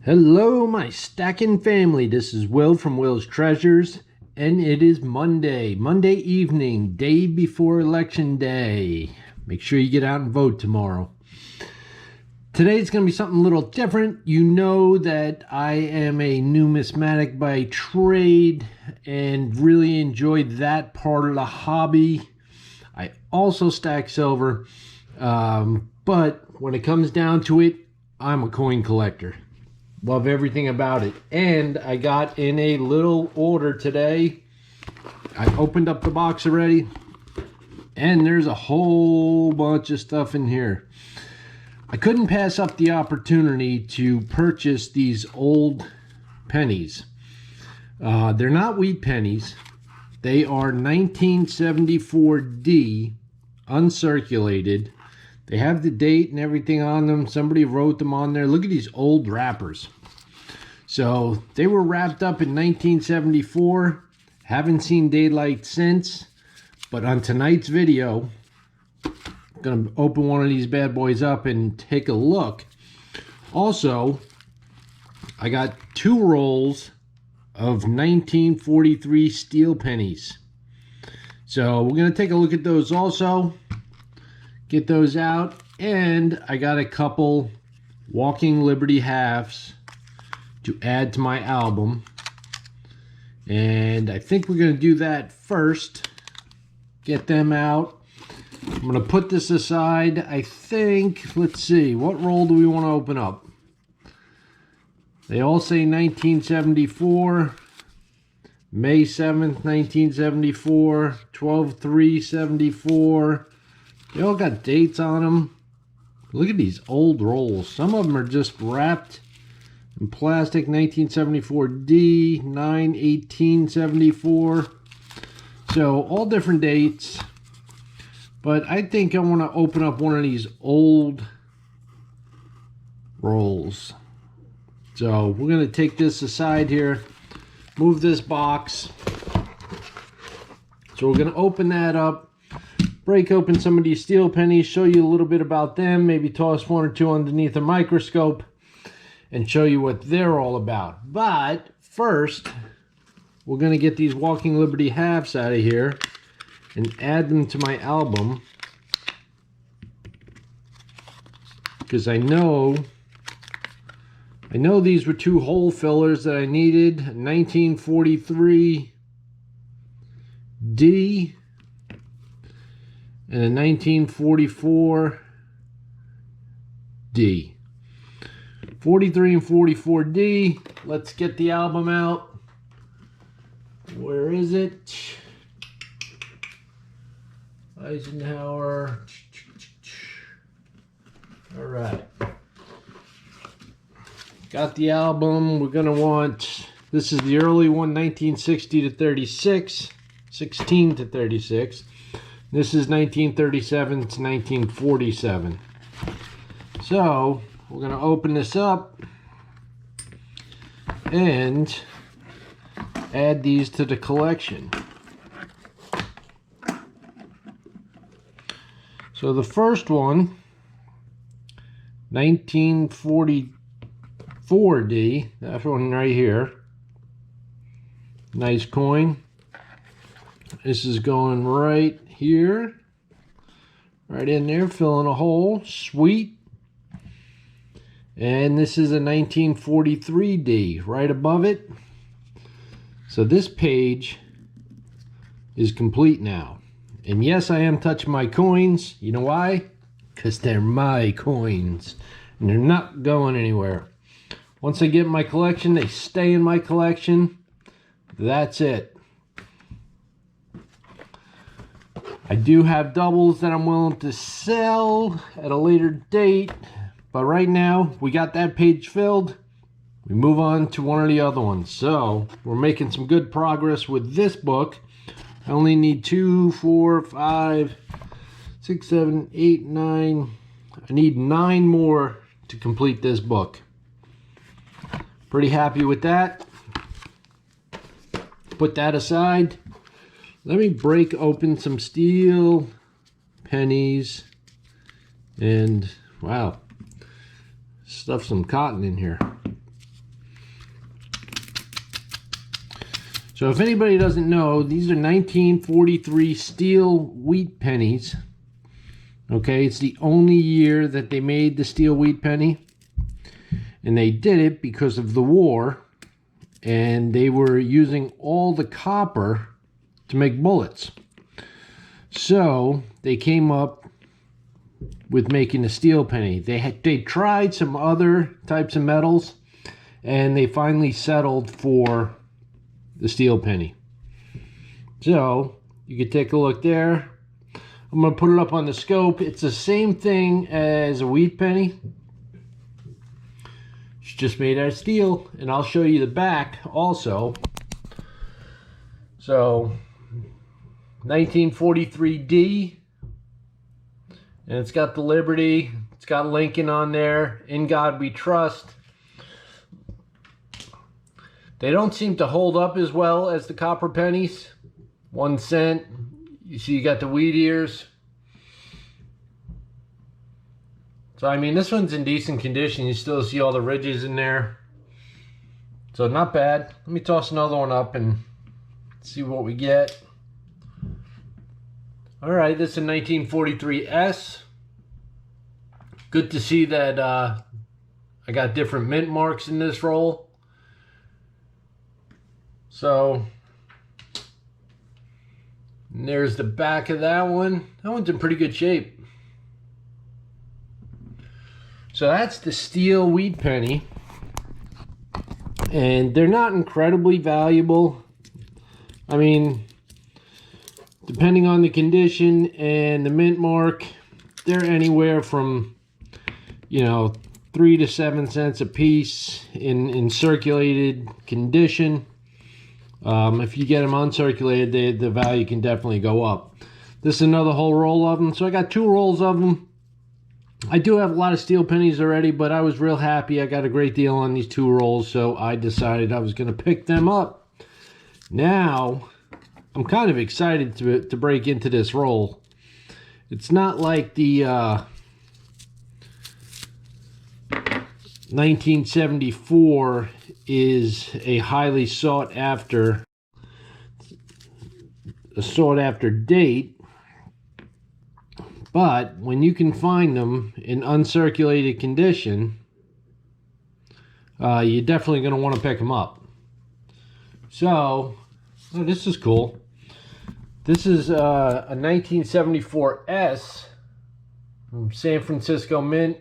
Hello, my stacking family. This is Will from WillsTreasures, and it is Monday evening, day before Election Day. Make sure you get out and vote tomorrow. Today's going to be something a little different. You know that I am a numismatic by trade and really enjoy that part of the hobby. I also stack silver, but when it comes down to it, I'm a coin collector. Love everything about it. And I got in a little order today. I opened up the box already, and there's a whole bunch of stuff in here. I couldn't pass up the opportunity to purchase these old pennies. They're not wheat pennies. They are 1974D, uncirculated. They have the date and everything on them. Somebody wrote them on there. Look at these old wrappers. So they were wrapped up in 1974. Haven't seen daylight since. But on tonight's video, I'm going to open one of these bad boys up and take a look. Also, I got 2 rolls of 1943 steel pennies. So we're going to take a look at those also. Get those out, and I got a couple Walking Liberty halves to add to my album, and I think we're going to do that first. Get them out. I'm going to put this aside. I think, let's see, what roll do we want to open up? They all say 1974, May 7th, 1974, 12/3/74. They all got dates on them. Look at these old rolls. Some of them are just wrapped in plastic. 1974D, 9/18/74. So all different dates. But I think I want to open up one of these old rolls. So we're going to take this aside here. Move this box. So we're going to open that up. Break open some of these steel pennies, show you a little bit about them, maybe toss 1 or 2 underneath a microscope and show you what they're all about. But first, we're going to get these Walking Liberty halves out of here and add them to my album, because I know these were 2 hole fillers that I needed. 1943D and a 1944D. 43 and 44D. Let's get the album out. Where is it? Eisenhower. All right. Got the album. We're going to want, this is the early one, 1960 to 36, 16 to 36. This is 1937 to 1947. So we're going to open this up and add these to the collection. So the first one, 1944D, that one right here. Nice coin. This is going right here, right in there, filling a hole. Sweet. And this is a 1943D right above it. So this page is complete now. And yes, I am touching my coins. You know why? Because they're my coins and they're not going anywhere. Once I get in my collection, they stay in my collection. That's it. I do have doubles that I'm willing to sell at a later date, but right now we got that page filled. We move on to one of the other ones. So we're making some good progress with this book. I only need 2, 4, 5, 6, 7, 8, 9. I need 9 more to complete this book. Pretty happy with that. Put that aside. Let me break open some steel pennies and wow, stuff some cotton in here. So if anybody doesn't know, these are 1943 steel wheat pennies. Okay, it's the only year that they made the steel wheat penny. And they did it because of the war. And they were using all the copper to make bullets. So they came up with making a steel penny. They tried some other types of metals, and they finally settled for the steel penny. So you can take a look there. I'm going to put it up on the scope. It's the same thing as a wheat penny. It's just made out of steel, and I'll show you the back also. So 1943D, and it's got the Liberty, it's got Lincoln on there, In God We Trust. They don't seem to hold up as well as the copper pennies. 1 cent. You see you got the wheat ears. So I mean, this one's in decent condition. You still see all the ridges in there. So not bad. Let me toss another one up and see what we get. Alright, this is a 1943S. Good to see that I got different mint marks in this roll. So, and there's the back of that one. That one's in pretty good shape. So that's the steel wheat penny. And they're not incredibly valuable. I mean, depending on the condition and the mint mark, they're anywhere from, you know, 3 to 7 cents a piece in circulated condition. If you get them uncirculated, the value can definitely go up. This is another whole roll of them. So I got 2 rolls of them. I do have a lot of steel pennies already, but I was real happy. I got a great deal on these 2 rolls, so I decided I was going to pick them up. Now, I'm kind of excited to break into this roll. It's not like the 1974 is a highly sought after date, but when you can find them in uncirculated condition, you're definitely going to want to pick them up. So, oh, this is cool. This is a 1974S from San Francisco Mint.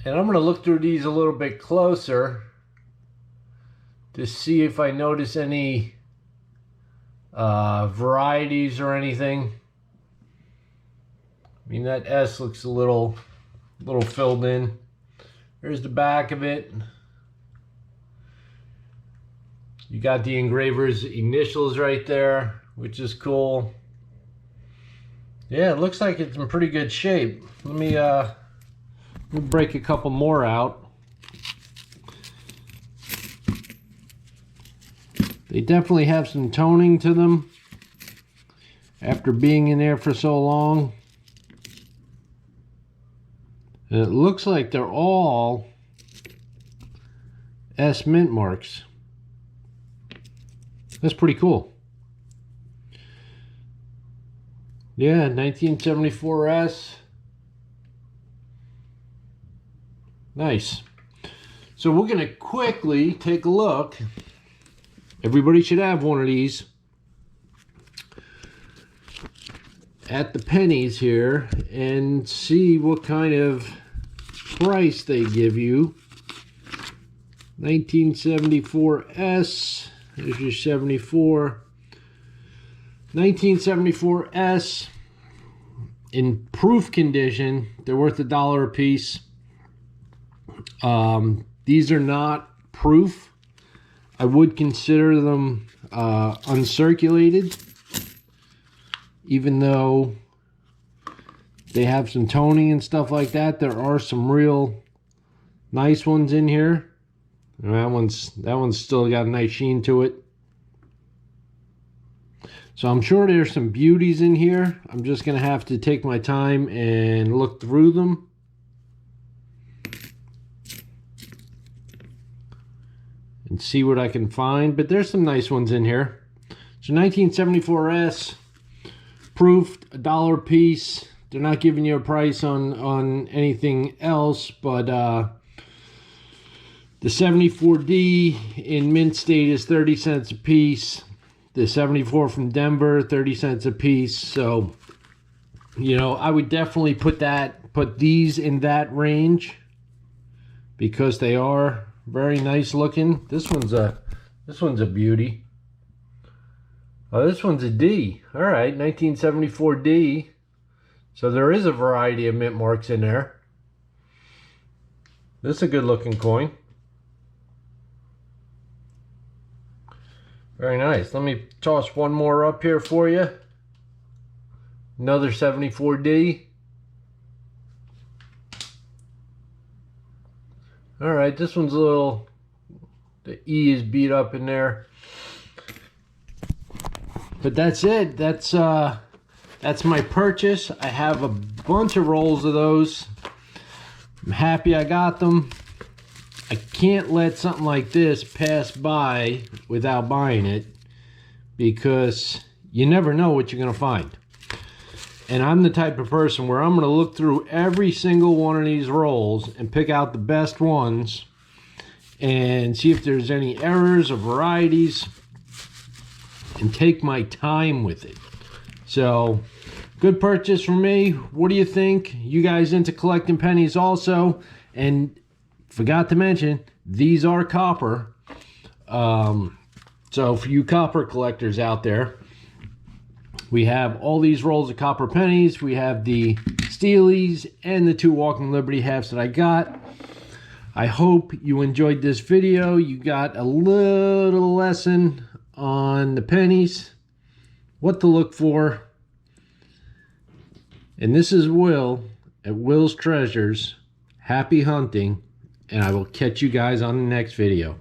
And I'm going to look through these a little bit closer to see if I notice any varieties or anything. I mean, that S looks a little filled in. There's the back of it. You got the engraver's initials right there, which is cool. Yeah, it looks like it's in pretty good shape. Let me break a couple more out. They definitely have some toning to them after being in there for so long. And it looks like they're all S mint marks. That's pretty cool. Yeah, 1974S. Nice. So we're going to quickly take a look. Everybody should have one of these. At the pennies here and see what kind of price they give you. 1974S. There's your 74. 1974S. In proof condition, they're worth $1 a piece. These are not proof. I would consider them uncirculated, even though they have some toning and stuff like that. There are some real nice ones in here. And that one's still got a nice sheen to it. So I'm sure there's some beauties in here. I'm just gonna have to take my time and look through them. and see what I can find. But there's some nice ones in here. So 1974S, proofed, $1 a piece. They're not giving you a price on anything else, but the 74D in mint state is 30 cents a piece. The 74 from Denver, 30 cents a piece. So, you know, I would definitely put these in that range because they are very nice looking. This one's a beauty. Oh, this one's a D. All right, 1974 D. So there is a variety of mint marks in there. This is a good looking coin. Very nice. Let me toss one more up here for you. Another 74D. All right, this one's a little, the E is beat up in there. But that's it. That's my purchase. I have a bunch of rolls of those. I'm happy I got them. I can't let something like this pass by without buying it because you never know what you're going to find. And I'm the type of person where I'm going to look through every single one of these rolls and pick out the best ones and see if there's any errors or varieties and take my time with it. So, good purchase for me. What do you think? You guys into collecting pennies also? And forgot to mention, these are copper. So for you copper collectors out there, we have all these rolls of copper pennies. We have the steelies and the 2 Walking Liberty halves that I got. I hope you enjoyed this video. You got a little lesson on the pennies, what to look for. And this is Will at Will's Treasures. Happy hunting. And I will catch you guys on the next video.